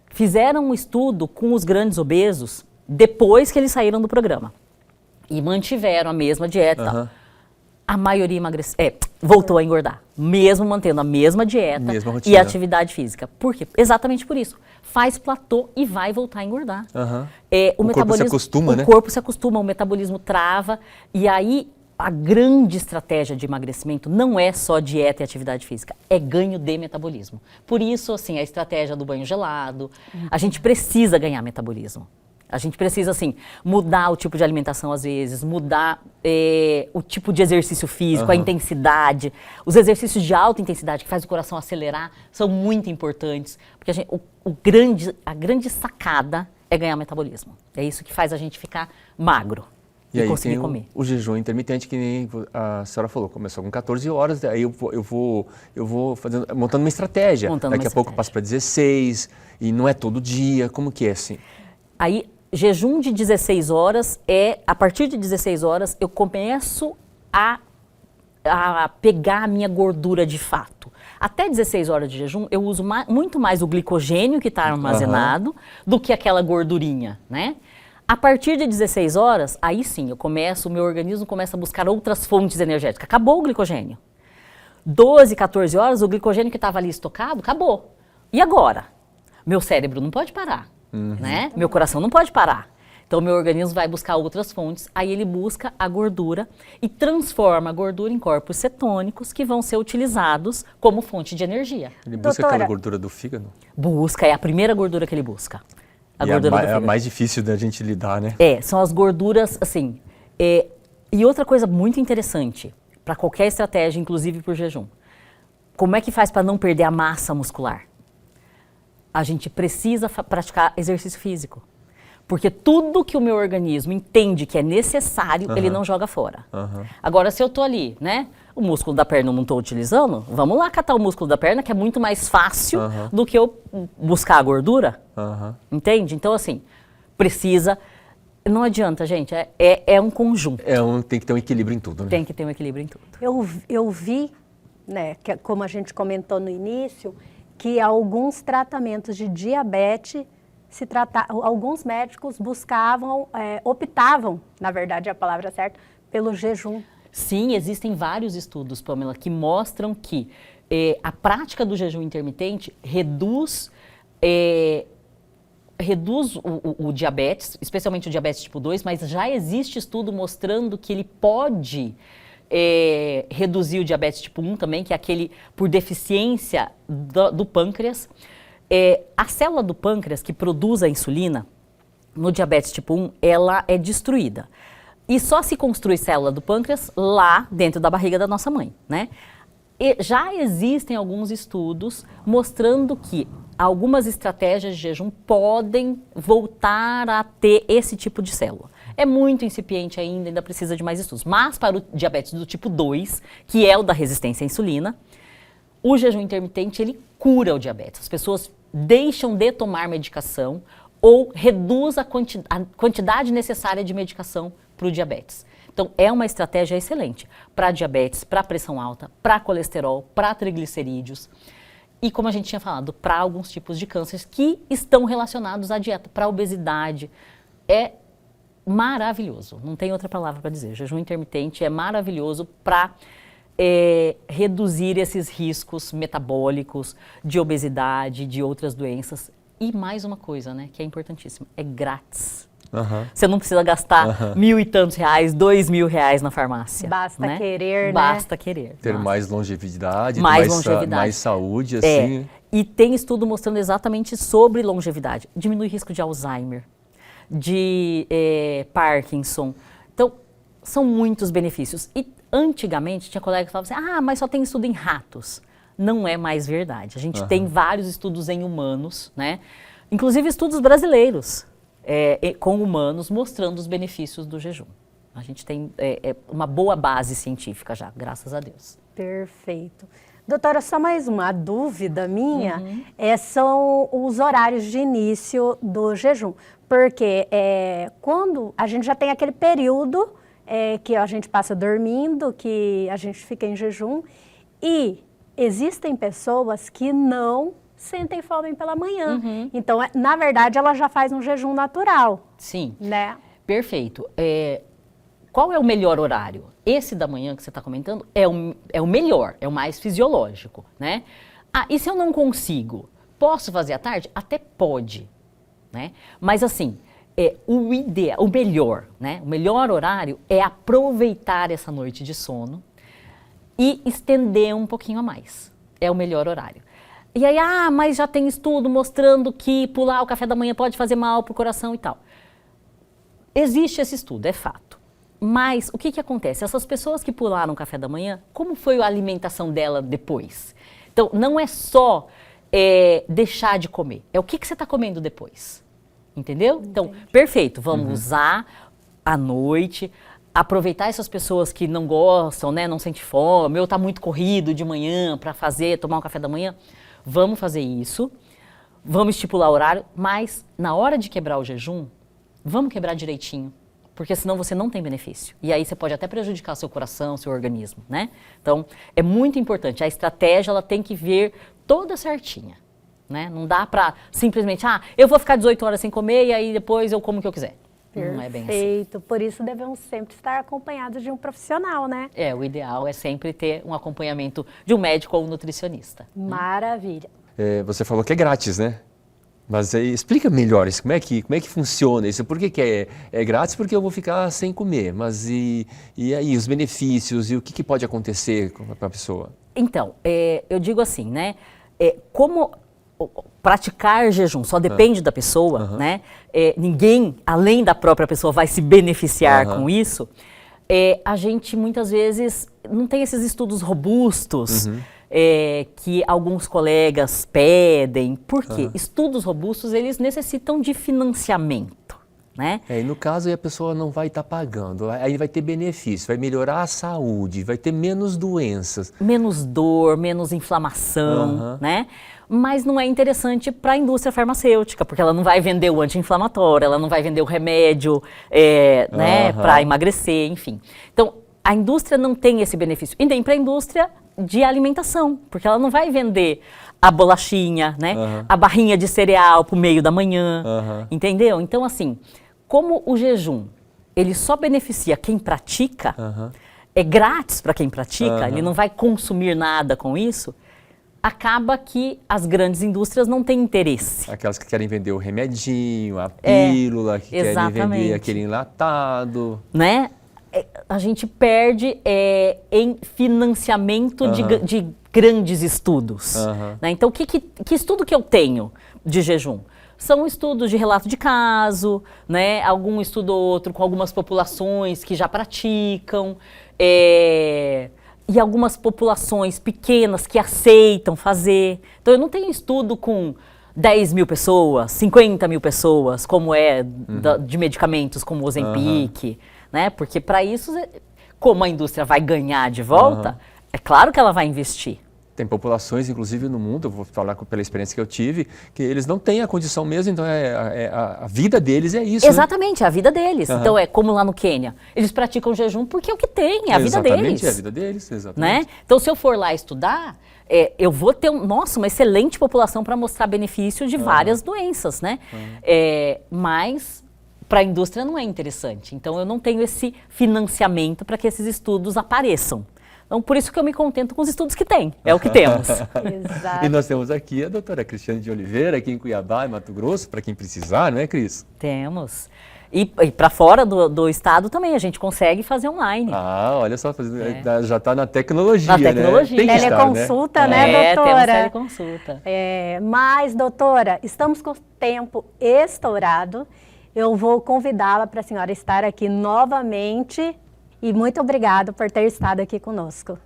Fizeram um estudo com os grandes obesos depois que eles saíram do programa. E mantiveram a mesma dieta e tal. A maioria voltou a engordar, mesmo mantendo a mesma dieta e atividade física. Por quê? Exatamente por isso. Faz platô e vai voltar a engordar. O corpo se acostuma, né? O corpo se acostuma, o metabolismo trava. E aí, a grande estratégia de emagrecimento não é só dieta e atividade física, é ganho de metabolismo. Por isso, assim, a estratégia do banho gelado, a gente precisa ganhar metabolismo. A gente precisa, assim, mudar o tipo de alimentação às vezes, mudar o tipo de exercício físico, a intensidade. Os exercícios de alta intensidade que faz o coração acelerar são muito importantes, porque a grande sacada é ganhar metabolismo. É isso que faz a gente ficar magro e conseguir comer. O jejum intermitente, que nem a senhora falou, começou com 14 horas, daí eu vou montando uma estratégia. Daqui a pouco eu passo para 16, e não é todo dia, como que é assim? Aí, jejum de 16 horas a partir de 16 horas eu começo a pegar a minha gordura de fato. Até 16 horas de jejum eu uso muito mais o glicogênio que está armazenado do que aquela gordurinha, né? A partir de 16 horas, aí sim, o meu organismo começa a buscar outras fontes energéticas. Acabou o glicogênio. 12, 14 horas, o glicogênio que estava ali estocado, acabou. E agora? Meu cérebro não pode parar. Né? Meu coração não pode parar. Então, meu organismo vai buscar outras fontes, aí ele busca a gordura e transforma a gordura em corpos cetônicos que vão ser utilizados como fonte de energia. Ele busca aquela gordura do fígado? Busca, é a primeira gordura que ele busca. É a mais difícil da gente lidar, né? São as gorduras, assim. E outra coisa muito interessante, para qualquer estratégia, inclusive por jejum, como é que faz para não perder a massa muscular? A gente precisa praticar exercício físico. Porque tudo que o meu organismo entende que é necessário, ele não joga fora. Agora, se eu tô ali, né, o músculo da perna eu não estou utilizando, vamos lá catar o músculo da perna, que é muito mais fácil do que eu buscar a gordura. Entende? Então, assim, precisa... Não adianta, gente, é um conjunto. Tem que ter um equilíbrio em tudo, né? Tem que ter um equilíbrio em tudo. Eu vi, né, que, como a gente comentou no início, que alguns tratamentos de diabetes alguns médicos optavam, na verdade é a palavra certa, pelo jejum. Sim, existem vários estudos, Pamela, que mostram que a prática do jejum intermitente reduz o diabetes, especialmente o diabetes tipo 2, mas já existe estudo mostrando que ele pode reduzir o diabetes tipo 1 também, que é aquele por deficiência do pâncreas. A célula do pâncreas que produz a insulina, no diabetes tipo 1, ela é destruída. E só se constrói célula do pâncreas lá dentro da barriga da nossa mãe, né? E já existem alguns estudos mostrando que algumas estratégias de jejum podem voltar a ter esse tipo de célula. É muito incipiente ainda precisa de mais estudos. Mas para o diabetes do tipo 2, que é o da resistência à insulina, o jejum intermitente, ele cura o diabetes. As pessoas deixam de tomar medicação ou reduz a quantidade necessária de medicação para o diabetes. Então, é uma estratégia excelente para diabetes, para pressão alta, para colesterol, para triglicerídeos. E como a gente tinha falado, para alguns tipos de cânceres que estão relacionados à dieta, para obesidade. É maravilhoso, não tem outra palavra para dizer. O jejum intermitente é maravilhoso para reduzir esses riscos metabólicos de obesidade, de outras doenças. E mais uma coisa, né, que é importantíssima, é grátis. Você não precisa gastar R$1.000 e tantos, R$2.000 na farmácia. Basta né? querer, né? Basta querer. Ter mais longevidade, longevidade. Mais saúde, assim. E tem estudo mostrando exatamente sobre longevidade. Diminui o risco de Alzheimer, de Parkinson. Então, são muitos benefícios. E antigamente tinha colega que falavam assim, mas só tem estudo em ratos. Não é mais verdade. A gente tem vários estudos em humanos, né? Inclusive estudos brasileiros com humanos mostrando os benefícios do jejum. A gente tem uma boa base científica já, graças a Deus. Perfeito. Doutora, só mais uma dúvida minha, são os horários de início do jejum. Porque quando a gente já tem aquele período que a gente passa dormindo, que a gente fica em jejum, e existem pessoas que não sentem fome pela manhã. Então, na verdade, ela já faz um jejum natural. Sim, né? Perfeito. Qual é o melhor horário? Esse da manhã que você está comentando é o melhor, é o mais fisiológico, né? E se eu não consigo, posso fazer à tarde? Até pode, né? Mas assim, o ideal, o melhor, né? O melhor horário é aproveitar essa noite de sono e estender um pouquinho a mais. É o melhor horário. E aí, mas já tem estudo mostrando que pular o café da manhã pode fazer mal para o coração e tal. Existe esse estudo, é fato. Mas o que acontece? Essas pessoas que pularam o café da manhã, como foi a alimentação dela depois? Então, não é só deixar de comer, é o que você está comendo depois. Entendeu? Então, perfeito, vamos usar à noite, aproveitar essas pessoas que não gostam, né, não sentem fome, ou está muito corrido de manhã para tomar um café da manhã. Vamos fazer isso, vamos estipular o horário, mas na hora de quebrar o jejum, vamos quebrar direitinho, porque senão você não tem benefício. E aí você pode até prejudicar seu coração, seu organismo, né? Então, é muito importante, a estratégia ela tem que vir toda certinha, né? Não dá pra simplesmente, eu vou ficar 18 horas sem comer e aí depois eu como o que eu quiser. Perfeito. Não é bem assim. Perfeito, por isso devemos sempre estar acompanhados de um profissional, né? O ideal é sempre ter um acompanhamento de um médico ou um nutricionista. Maravilha. Você falou que é grátis, né? Mas aí, explica melhor isso, como é que funciona isso? Por que é grátis? Porque eu vou ficar sem comer, mas e aí, os benefícios e o que pode acontecer com a pessoa? Então, eu digo assim, né? Como praticar jejum só depende da pessoa, né? Ninguém, além da própria pessoa, vai se beneficiar com isso. A gente, muitas vezes, não tem esses estudos robustos que alguns colegas pedem. Por quê? Estudos robustos, eles necessitam de financiamento, né? E no caso, a pessoa não vai estar pagando, aí vai ter benefício, vai melhorar a saúde, vai ter menos doenças. Menos dor, menos inflamação, né? Mas não é interessante para a indústria farmacêutica, porque ela não vai vender o anti-inflamatório, ela não vai vender o remédio, né, para emagrecer, enfim. Então, a indústria não tem esse benefício, e nem para a indústria de alimentação, porque ela não vai vender a bolachinha, né, a barrinha de cereal para o meio da manhã, entendeu? Então, assim, como o jejum, ele só beneficia quem pratica, é grátis para quem pratica, ele não vai consumir nada com isso, acaba que as grandes indústrias não têm interesse. Aquelas que querem vender o remedinho, a pílula, que querem vender aquele enlatado. Né? A gente perde em financiamento de grandes estudos. Né? Então, que estudo que eu tenho de jejum? são estudos de relato de caso, né? Algum estudo ou outro com algumas populações que já praticam, e algumas populações pequenas que aceitam fazer. Então, eu não tenho estudo com 10 mil pessoas, 50 mil pessoas, como é de medicamentos como o Ozempic, né? Porque para isso, como a indústria vai ganhar de volta, é claro que ela vai investir. Tem populações, inclusive no mundo, eu vou falar pela experiência que eu tive, que eles não têm a condição mesmo, então a vida deles é isso. Exatamente, a vida deles. Então é como lá no Quênia. Eles praticam jejum porque é o que tem, é a vida deles. Exatamente, é a vida deles, exatamente. Né? Então se eu for lá estudar, eu vou ter uma excelente população para mostrar benefício de várias doenças, né? Mas para a indústria não é interessante. Então eu não tenho esse financiamento para que esses estudos apareçam. Então, por isso que eu me contento com os estudos que tem. É o que temos. Exato. E nós temos aqui a doutora Cristiane de Oliveira, aqui em Cuiabá, em Mato Grosso, para quem precisar, não é, Cris? Temos. E para fora do estado também, a gente consegue fazer online. Ah, olha só, já está na tecnologia, Na tecnologia. Né? Tem que Teleconsulta, estar, né, doutora? Temos teleconsulta. Mas, doutora, estamos com o tempo estourado. Eu vou convidá-la para a senhora estar aqui novamente. E muito obrigado por ter estado aqui conosco.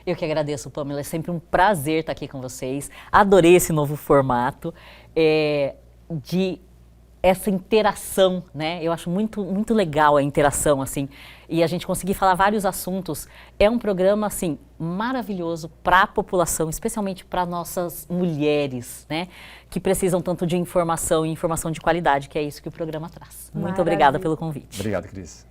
Eu que agradeço, Pamela. É sempre um prazer estar aqui com vocês. Adorei esse novo formato de essa interação, né? Eu acho muito legal a interação, assim. E a gente conseguir falar vários assuntos. É um programa, assim, maravilhoso para a população, especialmente para nossas mulheres, né? Que precisam tanto de informação e informação de qualidade, que é isso que o programa traz. Muito obrigada pelo convite. Obrigado, Cris.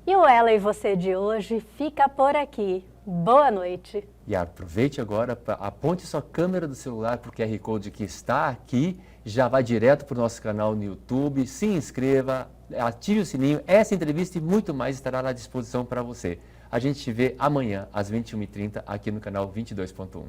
E o Ela e Você de hoje fica por aqui. Boa noite. E aproveite agora, aponte sua câmera do celular para o QR Code que está aqui, já vai direto para o nosso canal no YouTube, se inscreva, ative o sininho, essa entrevista e muito mais estará à disposição para você. A gente se vê amanhã, às 21h30, aqui no canal 22.1.